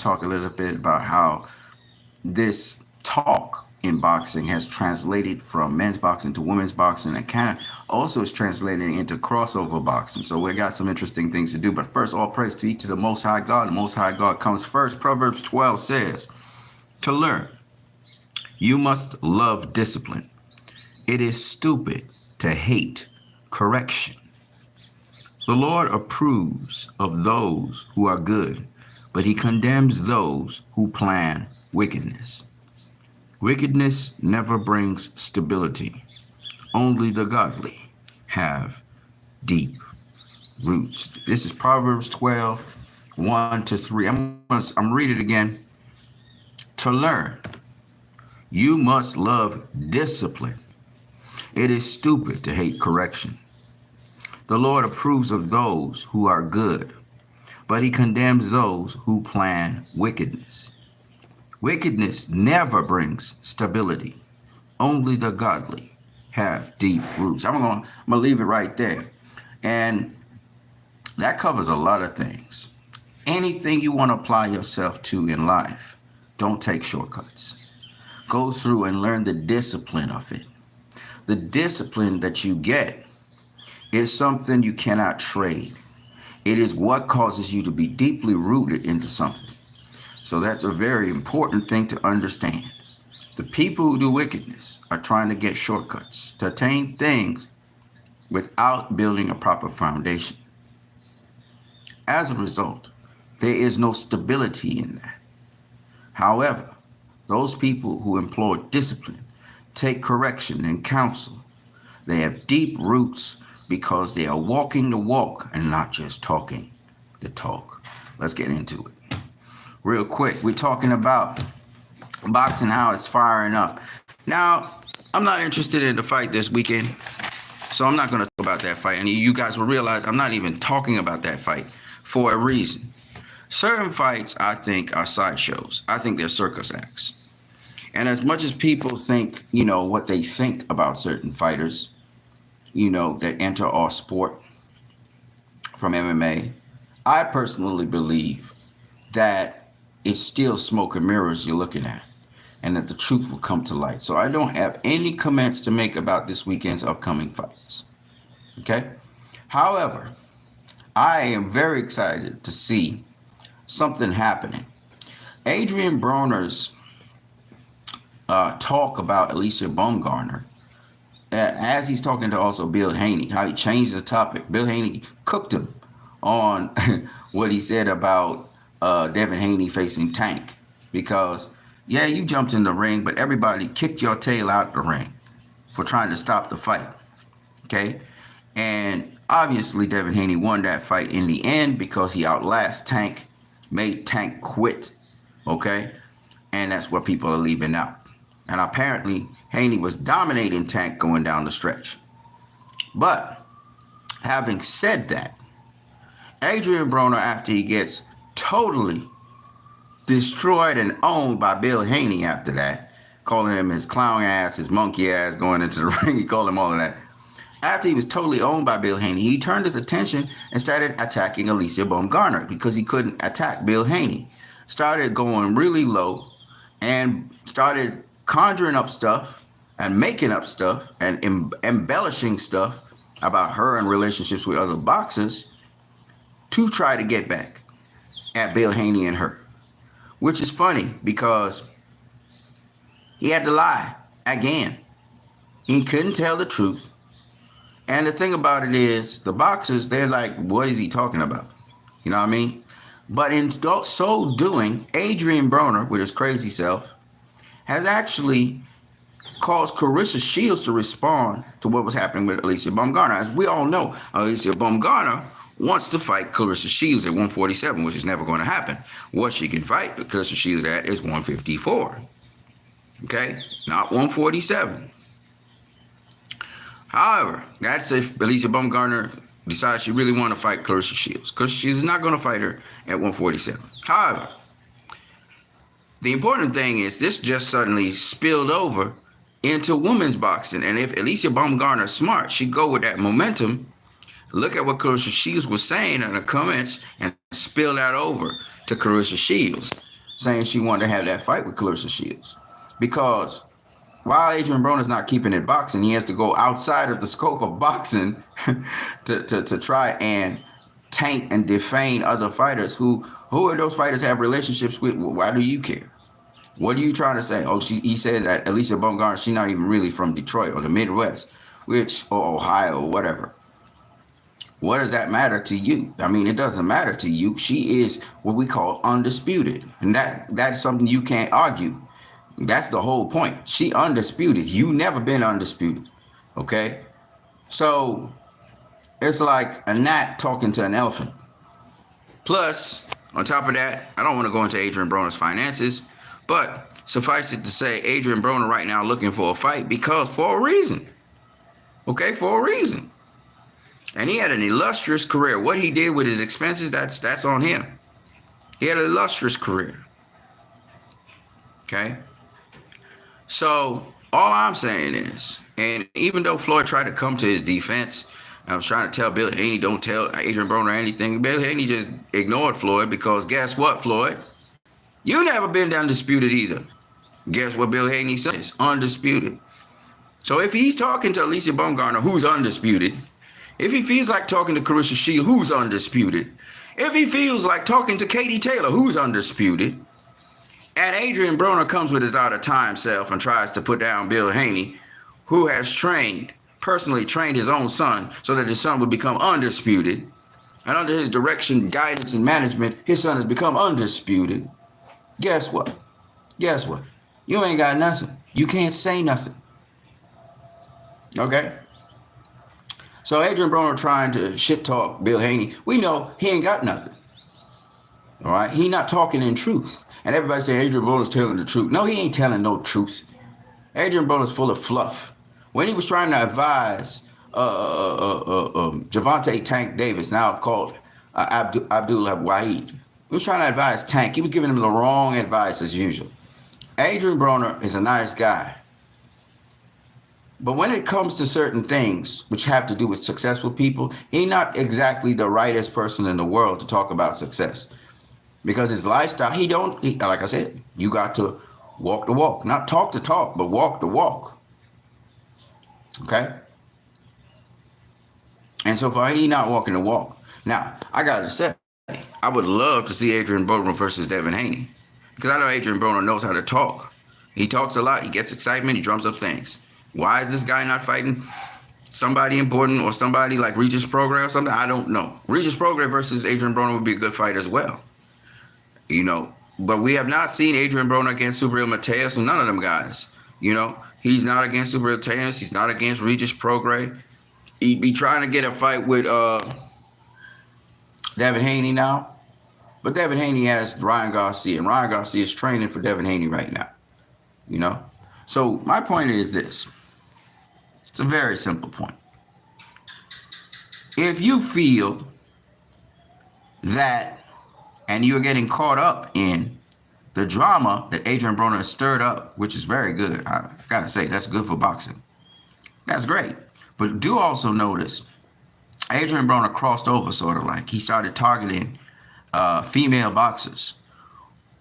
talk a little bit about how this talk in boxing has translated from men's boxing to women's boxing, and kind of also is translating into crossover boxing. So we got some interesting things to do. But first, all praise to each of the Most High God. The Most High God comes first. Proverbs 12 says, to learn, you must love discipline. It is stupid to hate correction. The Lord approves of those who are good, but he condemns those who plan wickedness. Wickedness never brings stability. Only the godly have deep roots. This is Proverbs 12, 1 to 3. I'm read it again. To learn, you must love discipline. It is stupid to hate correction. The Lord approves of those who are good, but he condemns those who plan wickedness. Wickedness never brings stability. Only the godly have deep roots. I'm gonna leave it right there. And that covers a lot of things. Anything you want to apply yourself to in life, don't take shortcuts. Go through and learn the discipline of it. The discipline that you get is something you cannot trade. It is what causes you to be deeply rooted into something. So that's a very important thing to understand. The people who do wickedness are trying to get shortcuts to attain things without building a proper foundation. As a result, there is no stability in that. However, those people who employ discipline, take correction and counsel, they have deep roots because they are walking the walk and not just talking the talk. Let's get into it. Real quick, we're talking about boxing, how it's firing up. Now, I'm not interested in the fight this weekend, so I'm not going to talk about that fight. And you guys will realize I'm not even talking about that fight for a reason. Certain fights, I think, are sideshows. I think they're circus acts. And as much as people think, what they think about certain fighters, that enter our sport from MMA, I personally believe that it's still smoke and mirrors you're looking at, and that the truth will come to light. So I don't have any comments to make about this weekend's upcoming fights. Okay? However, I am very excited to see something happening. Adrian Broner's talk about Alicia Baumgardner, as he's talking to also Bill Haney, how he changed the topic. Bill Haney cooked him on what he said about Devin Haney facing Tank, because you jumped in the ring, but everybody kicked your tail out the ring for trying to stop the fight. Okay? And obviously Devin Haney won that fight in the end because he outlasted Tank, made Tank quit. Okay? And that's what people are leaving out. And apparently Haney was dominating Tank going down the stretch. But having said that, Adrian Broner, after he gets totally destroyed and owned by Bill Haney after that, calling him his clown ass, his monkey ass going into the ring, he called him all of that. After he was totally owned by Bill Haney, he turned his attention and started attacking Alicia Baumgardner because he couldn't attack Bill Haney. Started going really low and started conjuring up stuff and making up stuff and embellishing stuff about her and relationships with other boxers to try to get back at Bill Haney and her. Which is funny because he had to lie again. He couldn't tell the truth. And the thing about it is, the boxers, they're like, what is he talking about? You know what I mean? But in so doing, Adrian Broner, with his crazy self, has actually caused Claressa Shields to respond to what was happening with Alicia Baumgardner. As we all know, Alicia Baumgardner wants to fight Claressa Shields at 147, which is never going to happen. What she can fight Claressa Shields at is 154. Okay? Not 147. However, that's if Alicia Baumgardner decides she really want to fight Claressa Shields, because she's not going to fight her at 147. However, the important thing is this just suddenly spilled over into women's boxing. And if Alicia Baumgardner is smart, she'd go with that momentum, look at what Claressa Shields was saying in the comments, and spill that over to Claressa Shields. saying she wanted to have that fight with Clarissa Shields. Because while Adrian Broner's not keeping it boxing, he has to go outside of the scope of boxing to try and taint and defame other fighters. Who are those fighters have relationships with? Why do you care? What are you trying to say? Oh, he said that Alicia Baumgardner, she's not even really from Detroit or the Midwest, or Ohio or whatever. What does that matter to you? I mean, it doesn't matter to you. She is what we call undisputed. And that's something you can't argue. That's the whole point. She undisputed. You never been undisputed. Okay? So it's like a gnat talking to an elephant. Plus, on top of that, I don't want to go into Adrian Broner's finances, but suffice it to say, Adrian Broner right now looking for a fight for a reason. Okay, for a reason. And he had an illustrious career. What he did with his expenses, that's on him. He had an illustrious career. Okay? So all I'm saying is, and even though Floyd tried to come to his defense, I was trying to tell Bill Haney, don't tell Adrian Broner anything. Bill Haney just ignored Floyd because guess what, Floyd? You never been undisputed either. Guess what Bill Haney says? Undisputed. So if he's talking to Alicia Baumgardner, who's undisputed, if he feels like talking to Clarissa Shields, who's undisputed, if he feels like talking to Katie Taylor, who's undisputed, and Adrian Broner comes with his out-of-time self and tries to put down Bill Haney, who has personally trained his own son so that his son would become undisputed, and under his direction, guidance, and management, his son has become undisputed. Guess what? Guess what? You ain't got nothing. You can't say nothing. Okay? So Adrian Broner trying to shit talk Bill Haney. We know he ain't got nothing. All right? He not talking in truth. And everybody say Adrian Broner's telling the truth. No, he ain't telling no truth. Adrian Broner's full of fluff. When he was trying to advise Gervonta Tank Davis, now called Abdullah Wahid, he was trying to advise Tank. He was giving him the wrong advice as usual. Adrian Broner is a nice guy. But when it comes to certain things which have to do with successful people, he's not exactly the rightest person in the world to talk about success. Because his lifestyle, like I said, you got to walk the walk. Not talk the talk, but walk the walk. Okay? And so far, he's not walking the walk. Now, I got to say, I would love to see Adrian Broner versus Devin Haney. Because I know Adrian Broner knows how to talk. He talks a lot. He gets excitement. He drums up things. Why is this guy not fighting somebody important or somebody like Regis Prograis or something? I don't know. Regis Prograis versus Adrian Broner would be a good fight as well. You know, but we have not seen Adrian Broner against Subriel Matias or none of them guys. You know, he's not against Subriel Matias. He's not against Regis Prograis. He'd be trying to get a fight with Devin Haney now. But Devin Haney has Ryan Garcia, and Ryan Garcia is training for Devin Haney right now. You know? So my point is this. It's a very simple point. If you feel that, and you're getting caught up in the drama that Adrian Broner has stirred up, which is very good. I gotta say, that's good for boxing. That's great. But do also notice, Adrian Broner crossed over sort of like. He started targeting female boxers.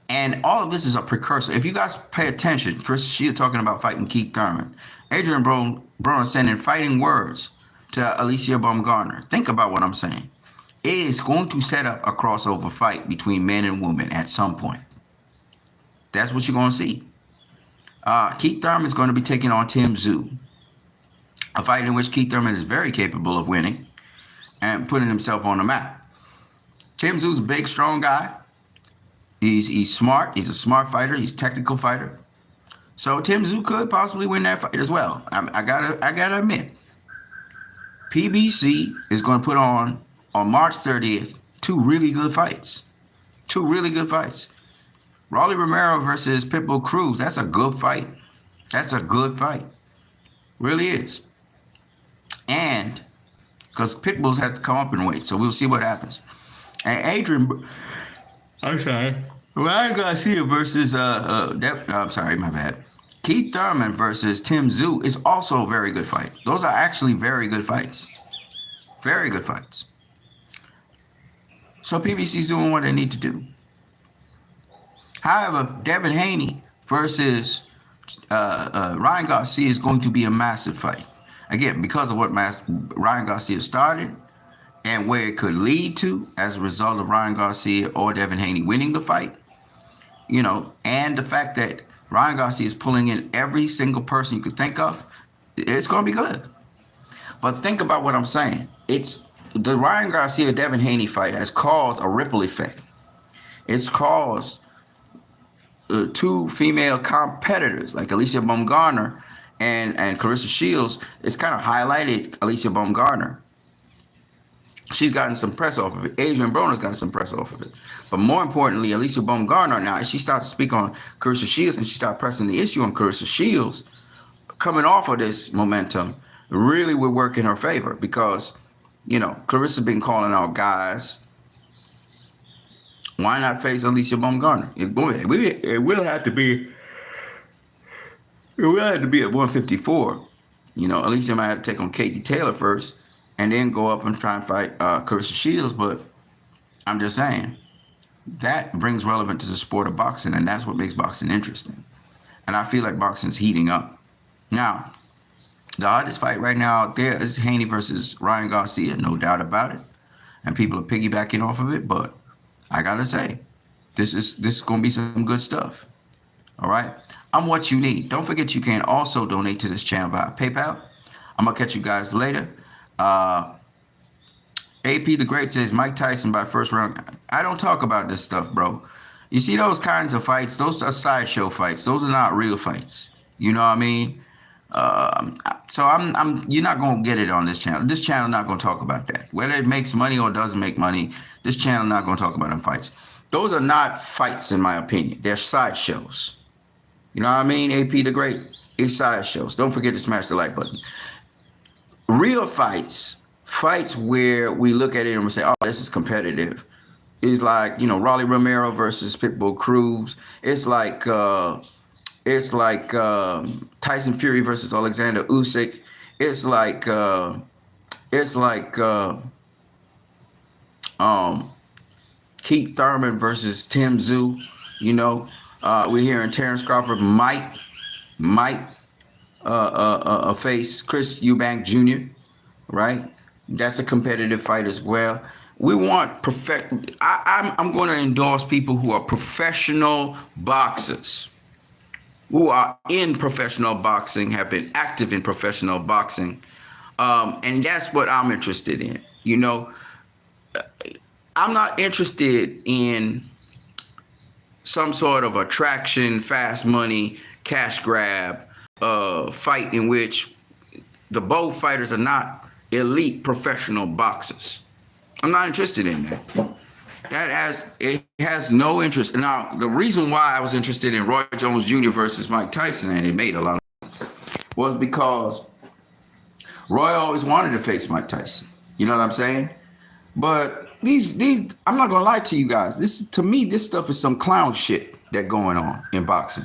And all of this is a precursor. If you guys pay attention, Chris Shields talking about fighting Keith Thurman. Adrian Broner sending fighting words to Alicia Baumgardner. Think about what I'm saying. It is going to set up a crossover fight between men and women at some point. That's what you're going to see. Keith Thurman is going to be taking on Tim Tszyu. A fight in which Keith Thurman is very capable of winning and putting himself on the map. Tim Tszyu's a big, strong guy. He's smart. He's a smart fighter. He's a technical fighter. So Tim Tszyu could possibly win that fight as well. I gotta admit, PBC is going to put on March 30th, two really good fights. Two really good fights. Rolly Romero versus Pitbull Cruz. That's a good fight. That's a good fight. Really is. And because Pitbulls have to come up in weight, so we'll see what happens. And Ryan Garcia versus I'm sorry, my bad. Keith Thurman versus Tim Tszyu is also a very good fight. Those are actually very good fights. Very good fights. So PBC's doing what they need to do. However, Devin Haney versus Ryan Garcia is going to be a massive fight. Again, because of what Ryan Garcia started and where it could lead to as a result of Ryan Garcia or Devin Haney winning the fight, and the fact that Ryan Garcia is pulling in every single person you could think of, it's going to be good. But think about what I'm saying. It's the Ryan Garcia Devin Haney fight has caused a ripple effect. It's caused two female competitors like Alicia Baumgartner and Clarissa Shields. It's kind of highlighted Alicia Baumgartner. She's gotten some press off of it. Adrian Broner's gotten some press off of it. But more importantly, Alicia Baumgartner, now she started to speak on Clarissa Shields and she started pressing the issue on Clarissa Shields. Coming off of this momentum, really would work in her favor because, Clarissa's been calling out guys. Why not face Alicia Baumgartner? It will have to be at 154. Alicia might have to take on Katie Taylor first and then go up and try and fight Clarissa Shields. But I'm just saying, that brings relevance to the sport of boxing, and that's what makes boxing interesting. And I feel like boxing's heating up. Now, the hardest fight right now out there is Haney versus Ryan Garcia, no doubt about it. And people are piggybacking off of it, but I gotta say, this is gonna be some good stuff. All right, I'm what you need. Don't forget you can also donate to this channel via PayPal. I'm gonna catch you guys later. AP the Great says Mike Tyson by first round. I don't talk about this stuff, bro. You see those kinds of fights? Those are sideshow fights. Those are not real fights. You know what I mean? So you're not gonna get it on this channel. This channel not gonna talk about that. Whether it makes money or doesn't make money, this channel not gonna talk about them fights. Those are not fights, in my opinion. They're sideshows. You know what I mean? AP the Great is sideshows. Don't forget to smash the like button. Real fights where we look at it and we say, oh, this is competitive. It's like, Rolly Romero versus Pitbull Cruz. It's like Tyson Fury versus Alexander Usyk. It's like Keith Thurman versus Tim Tszyu. We're hearing Terrence Crawford might face Chris Eubank Jr. Right? That's a competitive fight as well. We want I'm going to endorse people who are professional boxers, who are in professional boxing, have been active in professional boxing, and that's what I'm interested in. I'm not interested in some sort of attraction, fast money, cash grab fight in which both fighters are not elite professional boxers. I'm not interested in that. It has no interest. Now, the reason why I was interested in Roy Jones Jr. versus Mike Tyson, and it made a lot of sense, was because Roy always wanted to face Mike Tyson. You know what I'm saying? But these I'm not gonna lie to you guys. To me, this stuff is some clown shit that going on in boxing.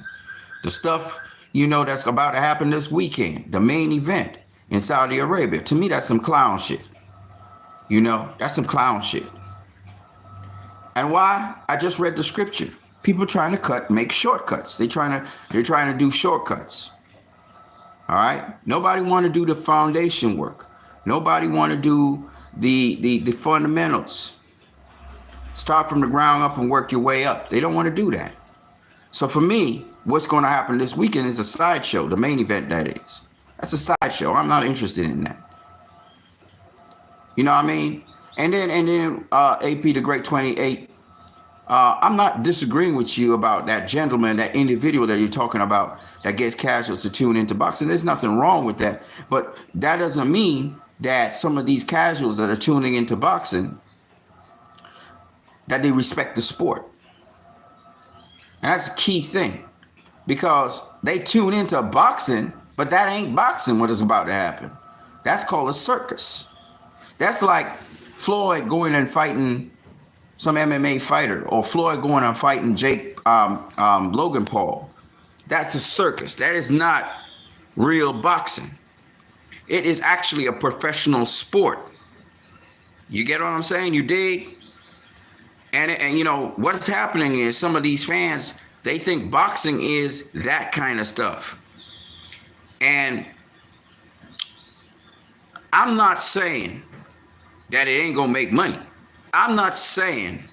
The stuff that's about to happen this weekend, the main event in Saudi Arabia. To me, that's some clown shit. That's some clown shit. And why? I just read the scripture. People trying to make shortcuts. They're trying to do shortcuts. All right. Nobody want to do the foundation work. Nobody want to do the fundamentals. Start from the ground up and work your way up. They don't want to do that. So for me, what's going to happen this weekend is a sideshow. The main event, that is. That's a sideshow. I'm not interested in that. You know what I mean? And then AP the Great 28. I'm not disagreeing with you about that gentleman, that individual that you're talking about that gets casuals to tune into boxing. There's nothing wrong with that. But that doesn't mean that some of these casuals that are tuning into boxing, that they respect the sport. And that's a key thing. Because they tune into boxing, but that ain't boxing what is about to happen. That's called a circus. That's like Floyd going and fighting some MMA fighter, or Floyd going and fighting Logan Paul. That's a circus. That is not real boxing. It is actually a professional sport. You get what I'm saying? You dig? And what's happening is some of these fans They think boxing is that kind of stuff. And I'm not saying that it ain't gonna make money. I'm not saying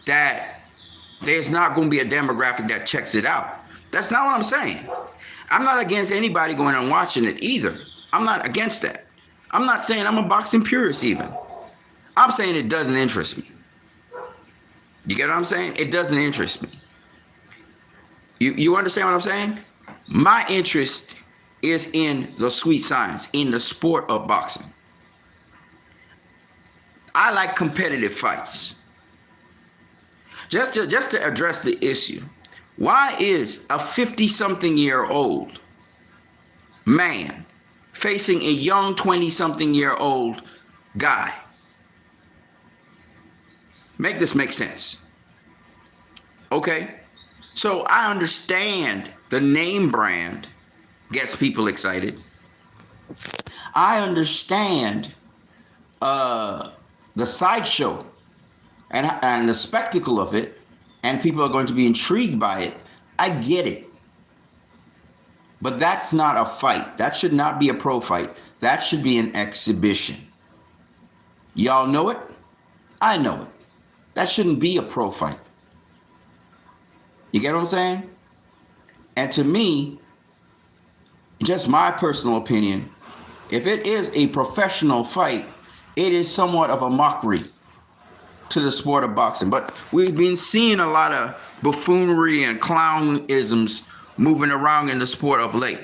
that there's not gonna be a demographic that checks it out. That's not what I'm saying. I'm not against anybody going and watching it either. I'm not against that. I'm not saying I'm a boxing purist even. I'm saying it doesn't interest me. You get what I'm saying? It doesn't interest me. You understand what I'm saying? My interest is in the sweet science, in the sport of boxing. I like competitive fights. Just to address the issue, why is a 50-something-year-old man facing a young 20-something-year-old guy? Make this make sense. Okay? So I understand the name brand gets people excited. I understand the sideshow and the spectacle of it, and people are going to be intrigued by it. I get it. But that's not a fight. That should not be a pro fight. That should be an exhibition. Y'all know it? I know it. That shouldn't be a pro fight. You get what I'm saying? And to me, just my personal opinion, if it is a professional fight, it is somewhat of a mockery to the sport of boxing. But we've been seeing a lot of buffoonery and clownisms moving around in the sport of late.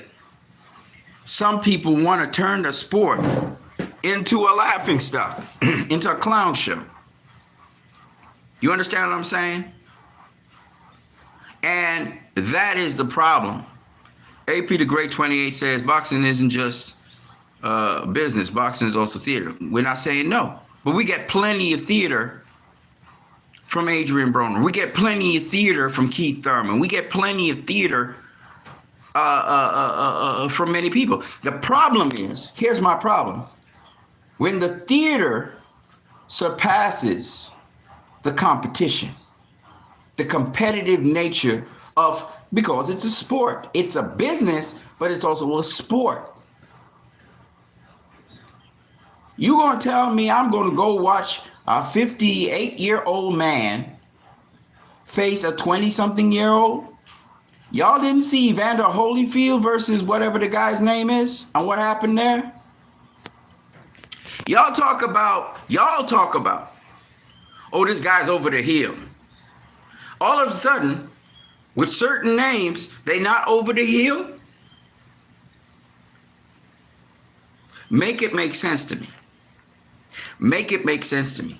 Some people want to turn the sport into a laughing stock, into a clown show. You understand what I'm saying? And that is the problem. AP the Great 28 says boxing isn't just business. Boxing is also theater. We're not saying no, but we get plenty of theater from Adrian Broner. We get plenty of theater from Keith Thurman. We get plenty of theater from many people. The problem is, here's my problem. When the theater surpasses the competition, the competitive nature of, because it's a sport, it's a business, but it's also a sport. You gonna tell me I'm gonna go watch a 58-year-old man face a 20-something-year-old? Y'all didn't see Evander Holyfield versus whatever the guy's name is and what happened there? Y'all talk about, oh, this guy's over the hill. All of a sudden, with certain names, they not over the hill? Make it make sense to me. Make it make sense to me.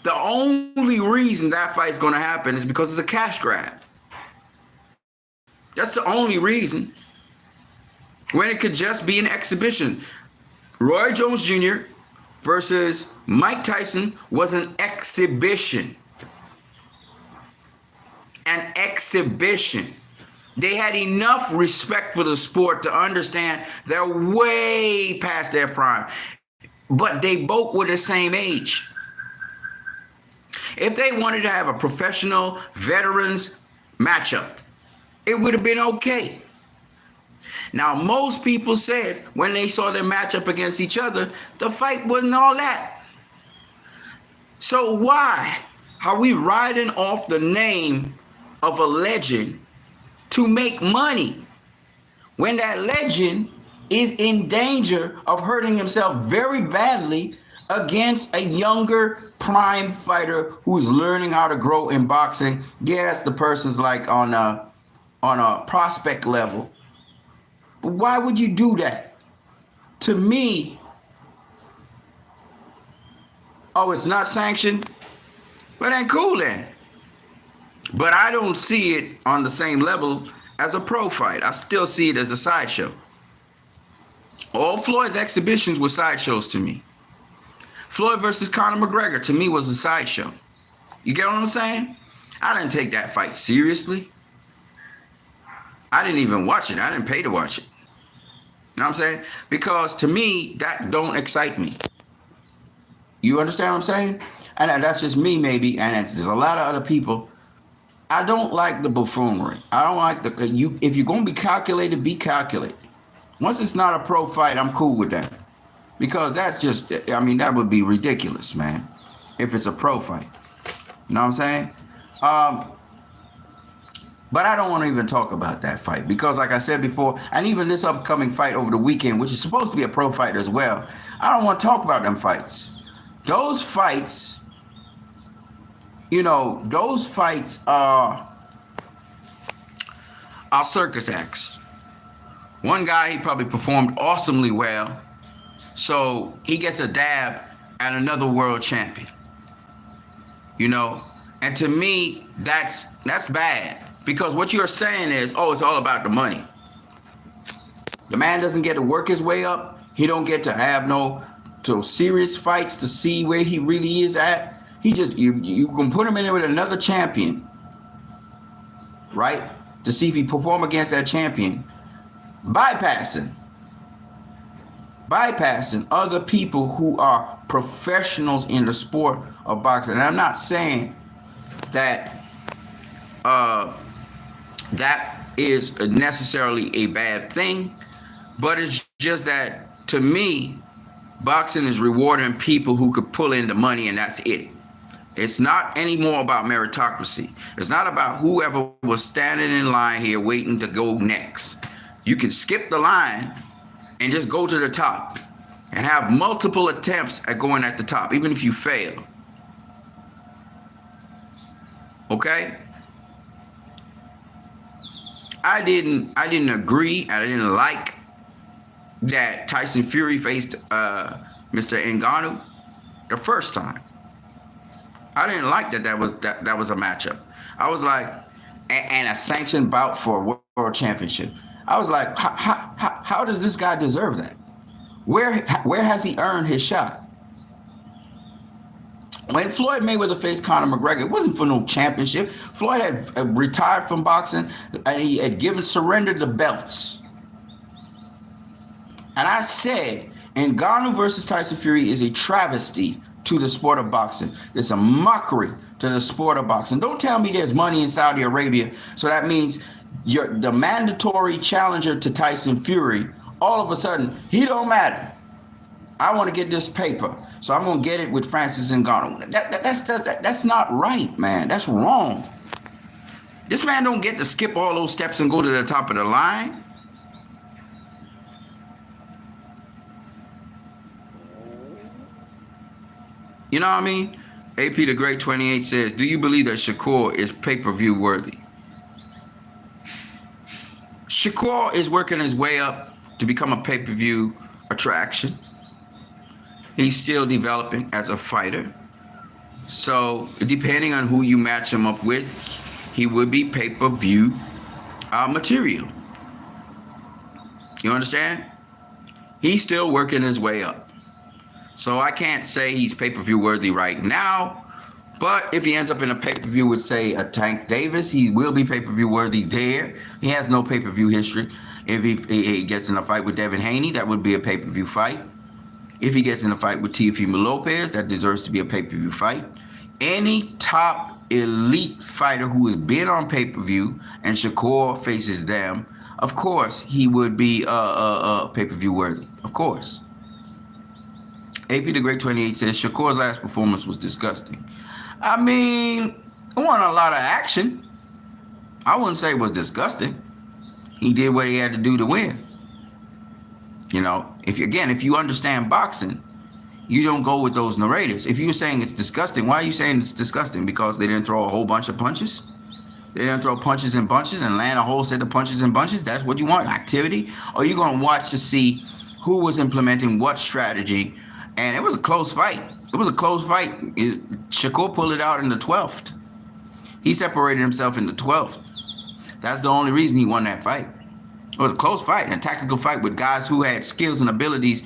The only reason that fight's going to happen is because it's a cash grab. That's the only reason. When it could just be an exhibition. Roy Jones Jr. versus Mike Tyson was an exhibition. An exhibition. They had enough respect for the sport to understand they're way past their prime. But they both were the same age. If they wanted to have a professional veterans matchup, it would have been okay. Now, most people said when they saw them match up against each other, the fight wasn't all that. So why are we riding off the name of a legend to make money when that legend is in danger of hurting himself very badly against a younger prime fighter who's learning how to grow in boxing? Yes, the person's like on a prospect level. But why would you do that? To me, oh, it's not sanctioned? Well, then cool then. But I don't see it on the same level as a pro fight. I still see it as a sideshow. All Floyd's exhibitions were sideshows to me. Floyd versus Conor McGregor, to me, was a sideshow. You get what I'm saying? I didn't take that fight seriously. I didn't even watch it. I didn't pay to watch it. You know what I'm saying? Because to me, that don't excite me. You understand what I'm saying? And that's just me maybe, and there's a lot of other people I don't like the buffoonery. I don't like the you. If you're gonna be calculated, be calculated. Once it's not a pro fight, I'm cool with that because that's just. I mean, that would be ridiculous, man. If it's a pro fight, you know what I'm saying? Um, but I don't want to even talk about that fight because, like I said before, and even this upcoming fight over the weekend, which is supposed to be a pro fight as well, I don't want to talk about them fights. Those fights, those fights are circus acts. One guy, he probably performed awesomely well, so he gets a dab at another world champion. And to me, that's bad because what you're saying is, oh, it's all about the money. The man doesn't get to work his way up. He don't get to have no serious fights to see where he really is at. He just you can put him in there with another champion, right? To see if he perform against that champion, bypassing other people who are professionals in the sport of boxing. And I'm not saying that that is necessarily a bad thing, but it's just that to me, boxing is rewarding people who could pull in the money, and that's it. It's not anymore about meritocracy. It's not about whoever was standing in line here waiting to go next. You can skip the line and just go to the top and have multiple attempts at going at the top, even if you fail. Okay? I didn't agree. I didn't like that Tyson Fury faced Mr. Ngannou the first time. I didn't like that was a matchup. I was like, and a sanctioned bout for a world championship. I was like, how does this guy deserve that? Where has he earned his shot? When Floyd Mayweather faced Conor McGregor, it wasn't for no championship. Floyd had retired from boxing and he had surrendered the belts. And I said, Ngannou versus Tyson Fury is a travesty to the sport of boxing. It's a mockery to the sport of boxing. Don't tell me there's money in Saudi Arabia, so that means the mandatory challenger to Tyson Fury, all of a sudden, he don't matter. I want to get this paper, so I'm going to get it with Francis Ngannou. That's not right, man. That's wrong. This man don't get to skip all those steps and go to the top of the line. You know what I mean? AP the Great 28 says, do you believe that Shakur is pay-per-view worthy? Shakur is working his way up to become a pay-per-view attraction. He's still developing as a fighter. So depending on who you match him up with, he would be pay-per-view material. You understand? He's still working his way up. So I can't say he's pay-per-view worthy right now, but if he ends up in a pay-per-view with, say, a Tank Davis, he will be pay-per-view worthy there. He has no pay-per-view history. If he gets in a fight with Devin Haney, that would be a pay-per-view fight. If he gets in a fight with Teofimo Lopez, that deserves to be a pay-per-view fight. Any top elite fighter who has been on pay-per-view and Shakur faces them, of course, he would be pay-per-view worthy. Of course. AP the Great 28 says Shakur's last performance was disgusting. I mean, it wasn't a lot of action. I wouldn't say it was disgusting. He did what he had to do to win. If you understand boxing, you don't go with those narratives. If you're saying it's disgusting, why are you saying it's disgusting? Because they didn't throw a whole bunch of punches? They didn't throw punches and bunches and land a whole set of punches and bunches? That's what you want, activity? Or are you going to watch to see who was implementing what strategy? And it was a close fight. Shakur pulled it out in the 12th. He separated himself in the 12th. That's the only reason he won that fight. It was a close fight, a tactical fight with guys who had skills and abilities,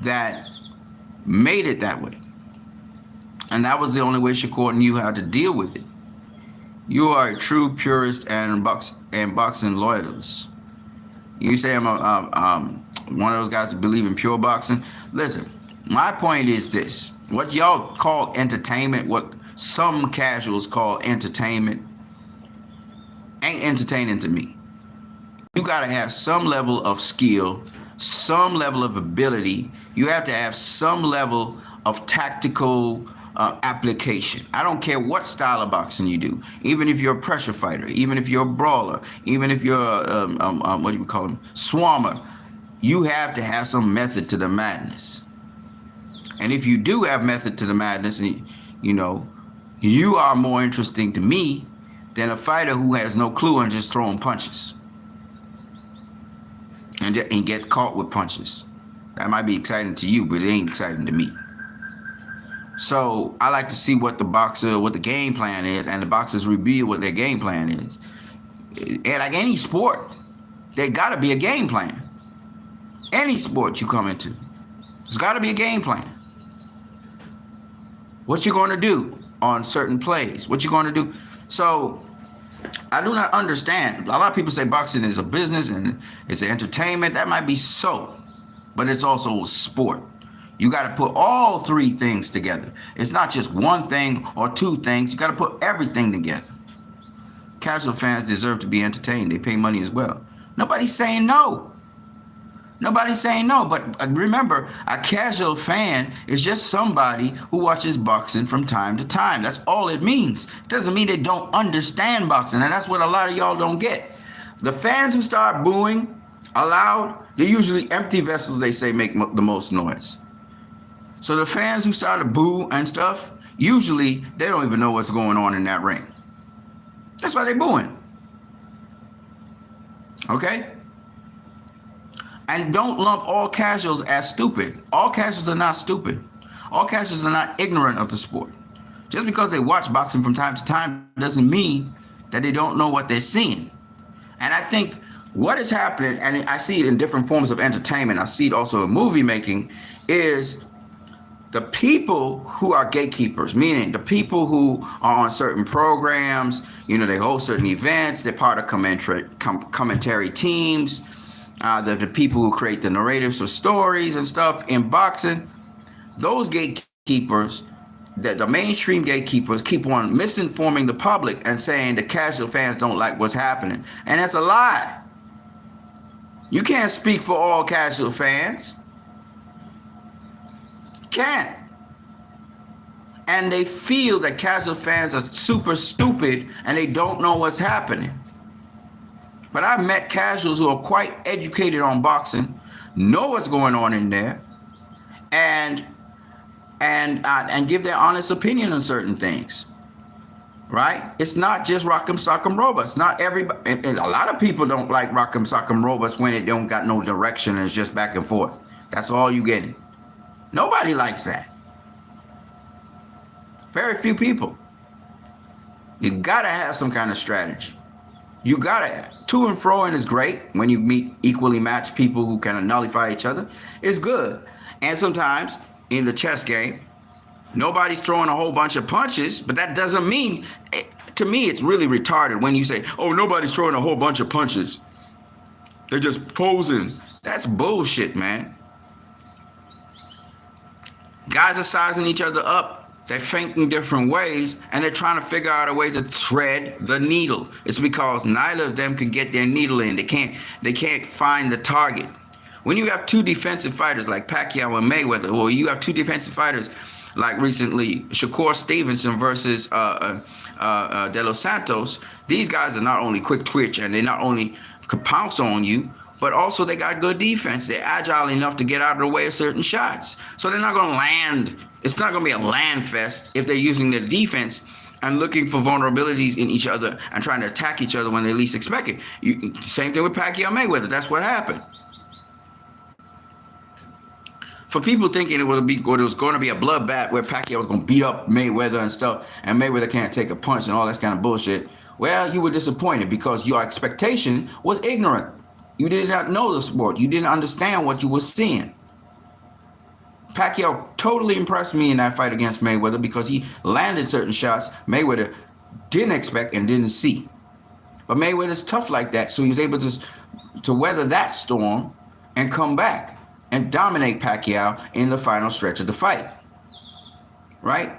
that made it that way. And that was the only way Shakur knew how to deal with it. You are a true purist and boxing loyalist. You say I'm one of those guys who believe in pure boxing. Listen, my point is this. What y'all call entertainment, what some casuals call entertainment, ain't entertaining to me. You got to have some level of skill, some level of ability. You have to have some level of tactical application. I don't care what style of boxing you do, even if you're a pressure fighter, even if you're a brawler, even if you're what do you call them, swarmer. You have to have some method to the madness. And if you do have method to the madness, you know, you are more interesting to me than a fighter who has no clue and just throwing punches and gets caught with punches. That might be exciting to you, but it ain't exciting to me. So I like to see what the game plan is, and the boxers reveal what their game plan is. And like any sport, there got to be a game plan. Any sport you come into, there's got to be a game plan. What you going to do on certain plays? What you going to do? So I do not understand. A lot of people say boxing is a business and it's an entertainment. That might be so, but it's also a sport. You got to put all three things together. It's not just one thing or two things. You got to put everything together. Casual fans deserve to be entertained. They pay money as well. Nobody's saying no. Nobody's saying no, but remember, a casual fan is just somebody who watches boxing from time to time. That's all it means. It doesn't mean they don't understand boxing, and that's what a lot of y'all don't get. The fans who start booing aloud, they're usually empty vessels, they say, make the most noise. So the fans who start to boo and stuff, usually they don't even know what's going on in that ring. That's why they're booing. Okay? And don't lump all casuals as stupid. All casuals are not stupid. All casuals are not ignorant of the sport. Just because they watch boxing from time to time doesn't mean that they don't know what they're seeing. And I think what is happening, and I see it in different forms of entertainment, I see it also in movie making, is the people who are gatekeepers, meaning the people who are on certain programs, you know, they host certain events, they're part of commentary teams, the people who create the narratives for stories and stuff in boxing. Those gatekeepers, the mainstream gatekeepers, keep on misinforming the public and saying the casual fans don't like what's happening. And that's a lie. You can't speak for all casual fans. Can't. And they feel that casual fans are super stupid and they don't know what's happening. But I've met casuals who are quite educated on boxing, know what's going on in there, and give their honest opinion on certain things. Right? It's not just Rock'em Sock'em Robots. Not everybody. And a lot of people don't like Rock'em Sock'em Robots when it don't got no direction and it's just back and forth. That's all you getting. Nobody likes that. Very few people. You gotta have some kind of strategy. You gotta, to and fro, and is great when you meet equally matched people who kind of nullify each other. It's good. And sometimes in the chess game, nobody's throwing a whole bunch of punches, but that doesn't mean, to me, it's really retarded when you say, oh, nobody's throwing a whole bunch of punches. They're just posing. That's bullshit, man. Guys are sizing each other up. They're thinking different ways, and they're trying to figure out a way to thread the needle. It's because neither of them can get their needle in. They can't find the target. When you have two defensive fighters like Pacquiao and Mayweather, or you have two defensive fighters like recently Shakur Stevenson versus De Los Santos, these guys are not only quick twitch and they not only could pounce on you, but also they got good defense. They're agile enough to get out of the way of certain shots. So they're not going to land. It's not going to be a land fest if they're using their defense and looking for vulnerabilities in each other and trying to attack each other when they least expect it. Same thing with Pacquiao Mayweather. That's what happened. For people thinking it was going to be a bloodbath where Pacquiao was going to beat up Mayweather and stuff, and Mayweather can't take a punch and all that kind of bullshit, well, you were disappointed because your expectation was ignorant. You did not know the sport. You didn't understand what you were seeing. Pacquiao totally impressed me in that fight against Mayweather because he landed certain shots Mayweather didn't expect and didn't see. But Mayweather's tough like that, so he was able to weather that storm and come back and dominate Pacquiao in the final stretch of the fight. Right?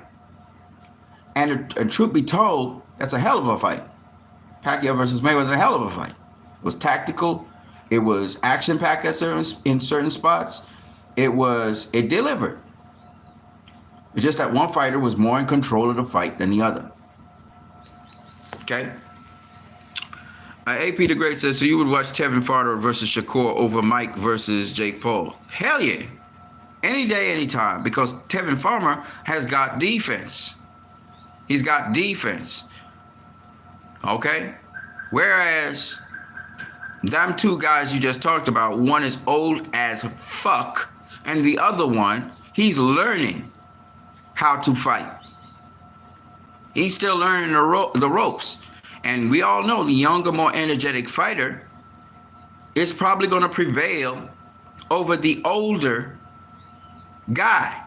And truth be told, that's a hell of a fight. Pacquiao versus Mayweather was a hell of a fight. It was tactical. It was action-packed in certain spots. It delivered. It's just that one fighter was more in control of the fight than the other. Okay? AP the Great says, so you would watch Tevin Farmer versus Shakur over Mike versus Jake Paul? Hell yeah. Any day, anytime. Because Tevin Farmer has got defense. He's got defense. Okay? Whereas them two guys you just talked about, one is old as fuck, and the other one, he's learning how to fight. He's still learning the ropes. And we all know the younger, more energetic fighter is probably going to prevail over the older guy.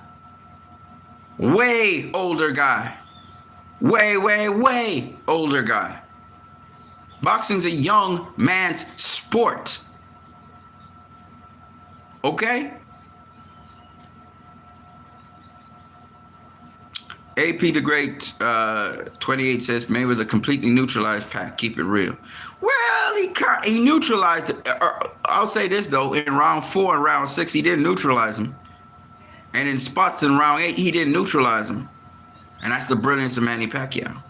Way older guy. Way, way, way older guy. Boxing's a young man's sport. Okay? AP the Great 28 says Mayweather completely neutralized Pac. Keep it real. Well, he neutralized it. I'll say this though: in round 4 and round 6, he didn't neutralize him, and in spots in round 8, he didn't neutralize him. And that's the brilliance of Manny Pacquiao.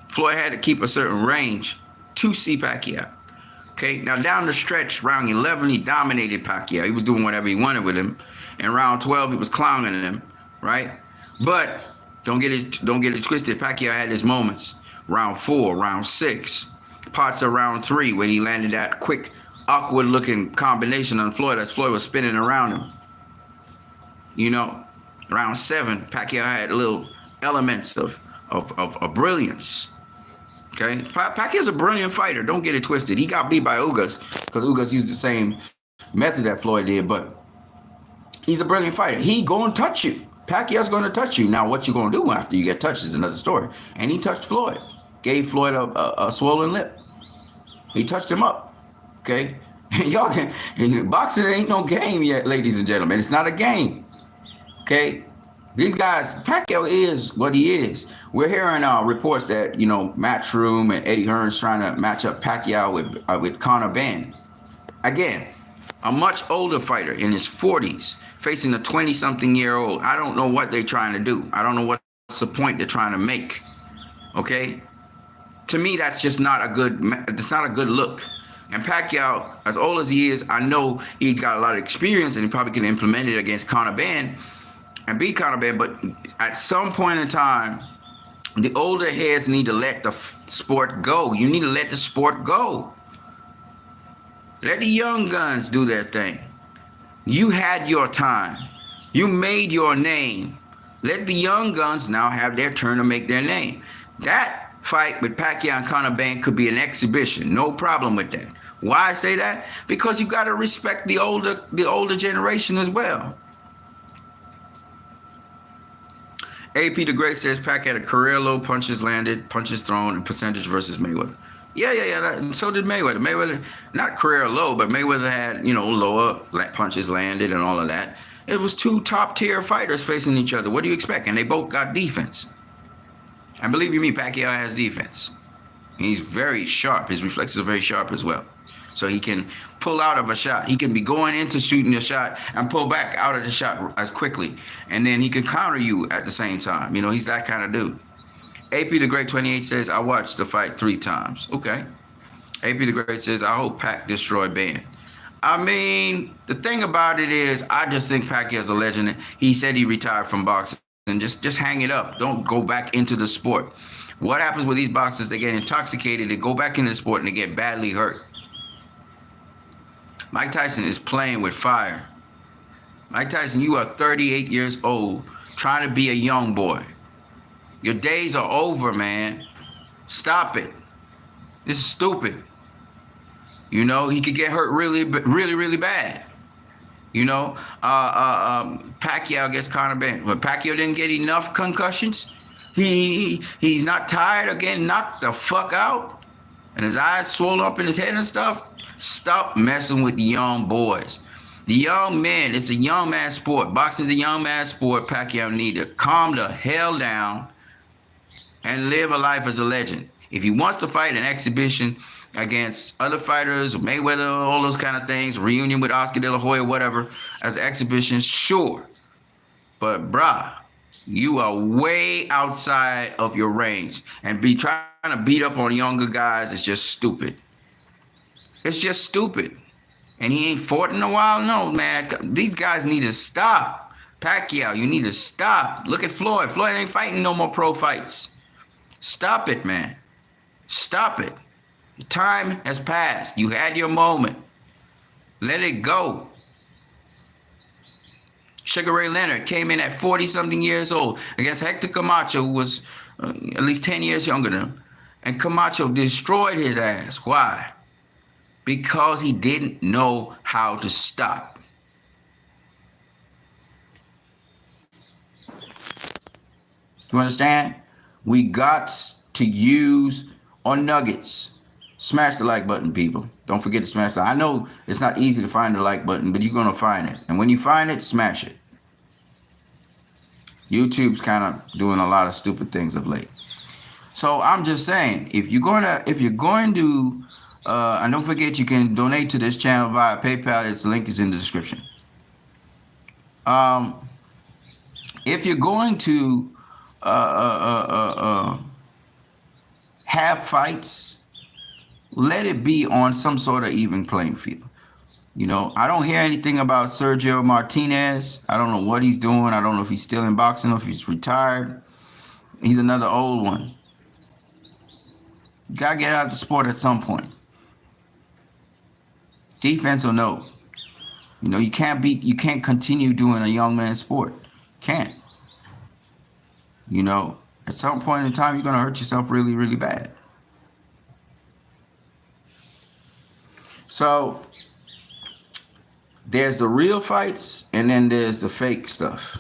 Floyd had to keep a certain range to see Pacquiao. Okay, now down the stretch, round 11, he dominated Pacquiao. He was doing whatever he wanted with him. In round 12, he was clowning him, right? But don't get it twisted. Pacquiao had his moments. Round 4, round 6, parts of round 3 when he landed that quick, awkward-looking combination on Floyd as Floyd was spinning around him. You know, round 7, Pacquiao had little elements of brilliance. Okay, Pacquiao's a brilliant fighter. Don't get it twisted. He got beat by Ugas because Ugas used the same method that Floyd did, but he's a brilliant fighter. He gonna touch you. Pacquiao's going to touch you. Now, what you going to do after you get touched is another story. And he touched Floyd. Gave Floyd a swollen lip. He touched him up. Okay? Y'all can, boxing ain't no game yet, ladies and gentlemen. It's not a game. Okay? These guys, Pacquiao is what he is. We're hearing reports that, you know, Matchroom and Eddie Hearn's trying to match up Pacquiao with Conor Benn. Again, a much older fighter in his 40s. Facing a 20-something-year-old. I don't know what they're trying to do. I don't know what's the point they're trying to make. Okay? To me, that's just not a good look. And Pacquiao, as old as he is, I know he's got a lot of experience and he probably can implement it against Conor Benn and beat Conor Benn. But at some point in time, the older heads need to let the sport go. You need to let the sport go. Let the young guns do their thing. You had your time. You made your name. Let the young guns now have their turn to make their name. That fight with Pacquiao and Conor Benn could be an exhibition. No problem with that. Why I say that? Because you got to respect the older generation as well. AP the Great says Pac had a career low punches landed, punches thrown, and percentage versus Mayweather. Yeah. So did Mayweather. Mayweather, not career low, but Mayweather had, you know, lower punches landed and all of that. It was two top-tier fighters facing each other. What do you expect? And they both got defense. And believe you me, Pacquiao has defense. He's very sharp. His reflexes are very sharp as well. So he can pull out of a shot. He can be going into shooting a shot and pull back out of the shot as quickly. And then he can counter you at the same time. You know, he's that kind of dude. AP the Great 28 says, I watched the fight 3 times. Okay. AP the Great says, I hope Pac destroyed Benn. I mean, the thing about it is, I just think Pacquiao's a legend. He said he retired from boxing. Just hang it up. Don't go back into the sport. What happens with these boxers? They get intoxicated, they go back into the sport, and they get badly hurt. Mike Tyson is playing with fire. Mike Tyson, you are 38 years old, trying to be a young boy. Your days are over, man. Stop it. This is stupid. You know, he could get hurt really, really bad. You know, Pacquiao against Conor Benn. But Pacquiao didn't get enough concussions. He's not tired of getting knocked the fuck out. And his eyes swollen up in his head and stuff. Stop messing with the young boys. The young men, it's a young man's sport. Boxing's a young man's sport. Pacquiao need to calm the hell down and live a life as a legend. If he wants to fight an exhibition against other fighters, Mayweather, all those kind of things, reunion with Oscar De La Hoya, whatever, as an exhibition, sure. But bruh, you are way outside of your range. And be trying to beat up on younger guys is just stupid. It's just stupid. And he ain't fought in a while? No, man. These guys need to stop. Pacquiao, you need to stop. Look at Floyd. Floyd ain't fighting no more pro fights. Stop it, man. Stop it. Time has passed. You had your moment. Let it go. Sugar Ray Leonard came in at 40-something years old against Hector Camacho, who was at least 10 years younger than him. And Camacho destroyed his ass. Why? Because he didn't know how to stop. You understand? We got to use our nuggets. Smash the like button, people. Don't forget to smash it. I know it's not easy to find the like button, but you're going to find it. And when you find it, smash it. YouTube's kind of doing a lot of stupid things of late. So I'm just saying, if you're going to, and don't forget you can donate to this channel via PayPal. Its link is in the description. If you're going to have fights, let it be on some sort of even playing field. You know, I don't hear anything about Sergio Martinez. I don't know what he's doing. I don't know if he's still in boxing or if he's retired. He's another old one. You gotta get out of the sport at some point. Defense or no. You know, you can't continue doing a young man's sport. Can't. You know, at some point in time, you're gonna hurt yourself really, really bad. So there's the real fights and then there's the fake stuff.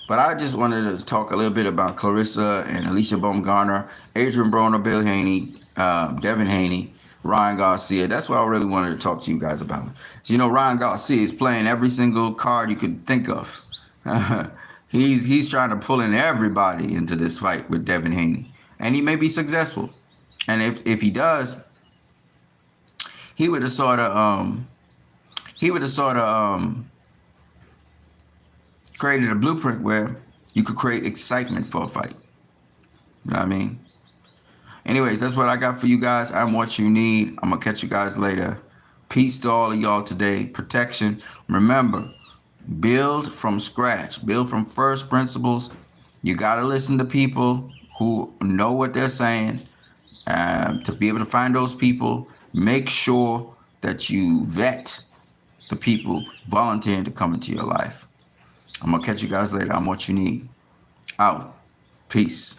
But I just wanted to talk a little bit about Claressa and Alicia Baumgartner, Adrian Broner, Bill Haney, Devin Haney, Ryan Garcia. That's what I really wanted to talk to you guys about. So, you know, Ryan Garcia is playing every single card you could think of. He's trying to pull in everybody into this fight with Devin Haney. And he may be successful. And if he does, he would have sort of created a blueprint where you could create excitement for a fight. You know what I mean? Anyways, that's what I got for you guys. I'm what you need. I'm going to catch you guys later. Peace to all of y'all today. Protection. Remember, build from scratch. Build from first principles. You got to listen to people who know what they're saying. To be able to find those people, make sure that you vet the people volunteering to come into your life. I'm going to catch you guys later. I'm what you need. Out. Peace.